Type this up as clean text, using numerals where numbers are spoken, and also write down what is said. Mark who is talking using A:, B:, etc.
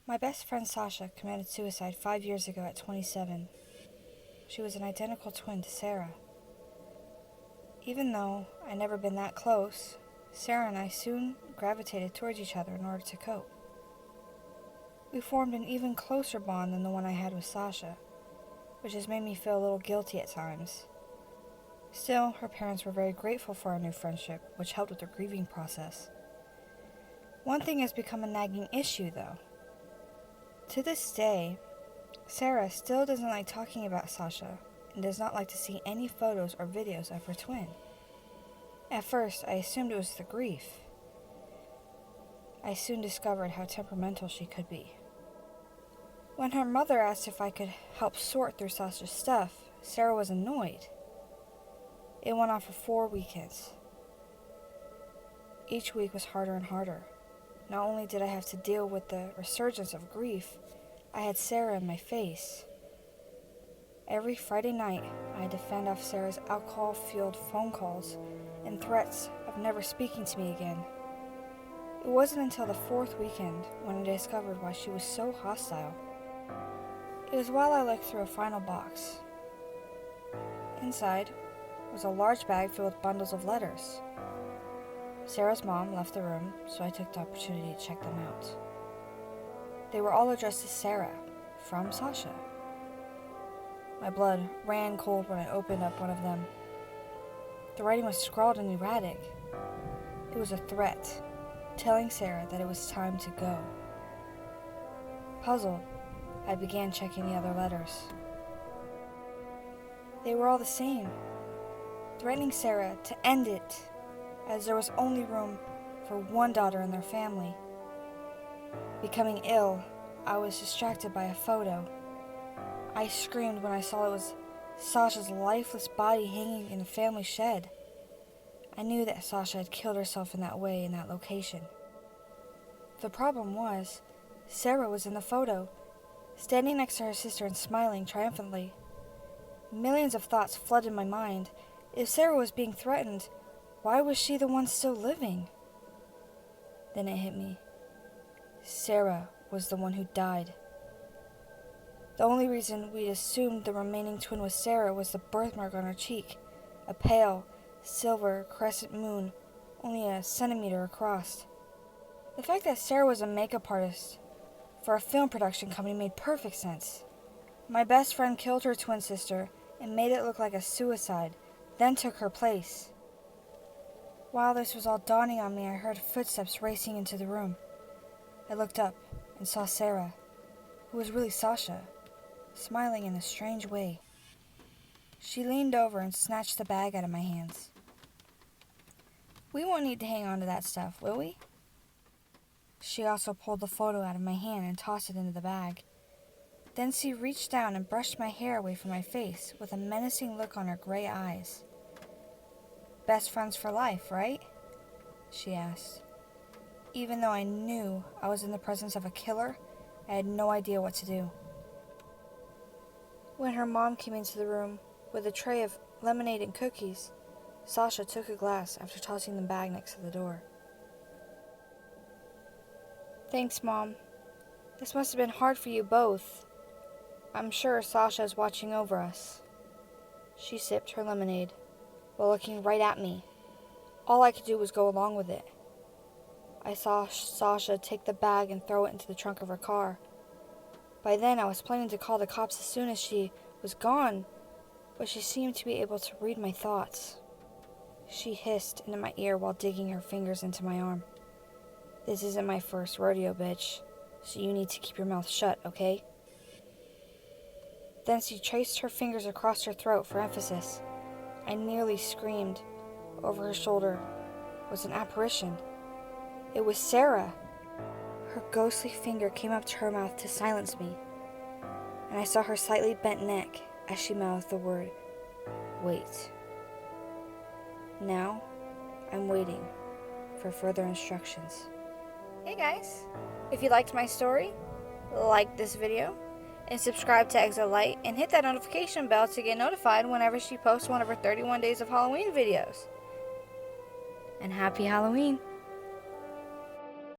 A: My best friend Sasha committed suicide 5 years ago at 27. She was an identical twin to Sarah. Even though I'd never been that close, Sarah and I soon gravitated towards each other in order to cope. We formed an even closer bond than the one I had with Sasha, which has made me feel a little guilty at times. Still, her parents were very grateful for our new friendship, which helped with the grieving process. One thing has become a nagging issue, though. To this day, Sarah still doesn't like talking about Sasha and does not like to see any photos or videos of her twin. At first, I assumed it was the grief. I soon discovered how temperamental she could be. When her mother asked if I could help sort through Sasha's stuff, Sarah was annoyed. It went on for 4 weekends. Each week was harder and harder. Not only did I have to deal with the resurgence of grief, I had Sarah in my face. Every Friday night, I had to fend off Sarah's alcohol-fueled phone calls and threats of never speaking to me again. It wasn't until the 4th weekend when I discovered why she was so hostile. It was while I looked through a final box. Inside was a large bag filled with bundles of letters. Sarah's mom left the room, so I took the opportunity to check them out. They were all addressed to Sarah, from Sasha. My blood ran cold when I opened up one of them. The writing was scrawled and erratic. It was a threat, telling Sarah that it was time to go. Puzzled, I began checking the other letters. They were all the same, threatening Sarah to end it, as there was only room for one daughter in their family. Becoming ill, I was distracted by a photo. I screamed when I saw it was Sasha's lifeless body hanging in the family shed. I knew that Sasha had killed herself in that way in that location. The problem was, Sarah was in the photo, standing next to her sister and smiling triumphantly. Millions of thoughts flooded my mind. If Sarah was being threatened, why was she the one still living? Then it hit me. Sarah was the one who died. The only reason we'd assumed the remaining twin was Sarah was the birthmark on her cheek, a pale, silver crescent moon, only a centimeter across. The fact that Sarah was a makeup artist for a film production company made perfect sense. My best friend killed her twin sister and made it look like a suicide, then took her place. While this was all dawning on me, I heard footsteps racing into the room. I looked up and saw Sarah, who was really Sasha, smiling in a strange way. She leaned over and snatched the bag out of my hands. "We won't need to hang on to that stuff, will we?" She also pulled the photo out of my hand and tossed it into the bag. Then she reached down and brushed my hair away from my face with a menacing look on her gray eyes. "Best friends for life, right?" she asked. Even though I knew I was in the presence of a killer, I had no idea what to do. When her mom came into the room with a tray of lemonade and cookies, Sasha took a glass after tossing the bag next to the door. "Thanks, Mom. This must have been hard for you both. I'm sure Sasha is watching over us." She sipped her lemonade while looking right at me. All I could do was go along with it. I saw Sasha take the bag and throw it into the trunk of her car. By then, I was planning to call the cops as soon as she was gone, but she seemed to be able to read my thoughts. She hissed into my ear while digging her fingers into my arm. "This isn't my first rodeo, bitch, so you need to keep your mouth shut, okay?" Then she traced her fingers across her throat for emphasis. I nearly screamed. Over her shoulder was an apparition. It was Sarah. Her ghostly finger came up to her mouth to silence me, and I saw her slightly bent neck as she mouthed the word, "Wait." Now, I'm waiting for further instructions. Hey guys, if you liked my story, like this video, and subscribe to Exo Light, and hit that notification bell to get notified whenever she posts one of her 31 Days of Halloween videos. And happy Halloween!